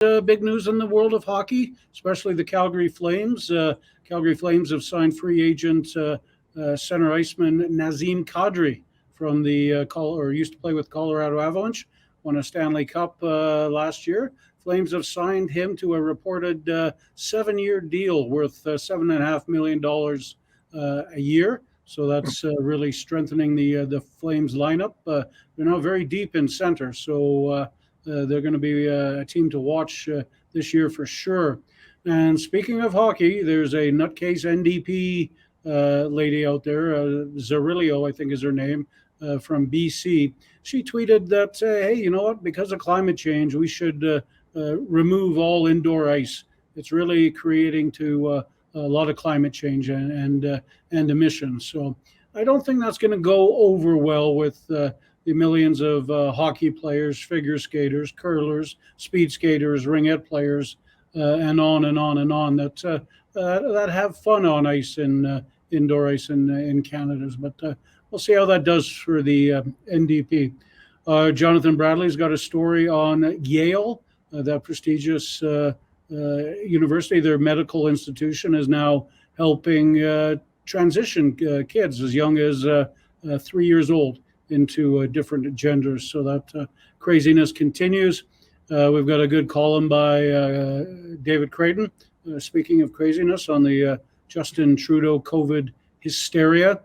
big news in the world of hockey, especially the Calgary Flames. Calgary Flames have signed free agent center iceman Nazem Kadri from the or used to play with Colorado Avalanche, won a Stanley Cup last year. Flames have signed him to a reported 7-year deal worth $7.5 million a year. So that's really strengthening the Flames lineup. They're now very deep in center, so they're going to be a team to watch this year for sure. And speaking of hockey, there's a nutcase NDP lady out there, Zarilio, I think is her name, from BC. She tweeted that, hey, you know what? Because of climate change, we should remove all indoor ice. It's really creating a lot of climate change and emissions. So I don't think that's going to go over well with the millions of hockey players, figure skaters, curlers, speed skaters, ringette players, and on and on and on that have fun on ice and indoor ice in Canada. But we'll see how that does for the NDP. Jonathan Bradley's got a story on Yale, that prestigious university. Their medical institution is now helping transition kids as young as 3 years old into different genders. So that craziness continues. We've got a good column by David Creighton, speaking of craziness, on the Justin Trudeau COVID hysteria.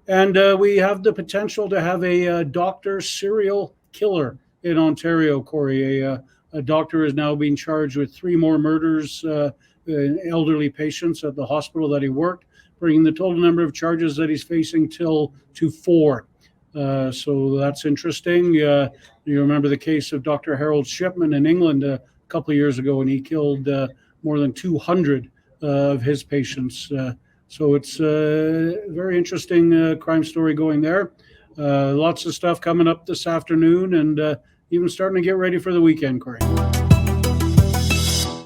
And we have the potential to have a doctor serial killer in Ontario, Corey. A doctor is now being charged with 3 more murders in elderly patients at the hospital that he worked, bringing the total number of charges that he's facing to 4. So that's interesting. You remember the case of Dr. Harold Shipman in England a couple of years ago, and he killed more than 200 of his patients. So it's a very interesting crime story going there. Lots of stuff coming up this afternoon, and even starting to get ready for the weekend, Corey.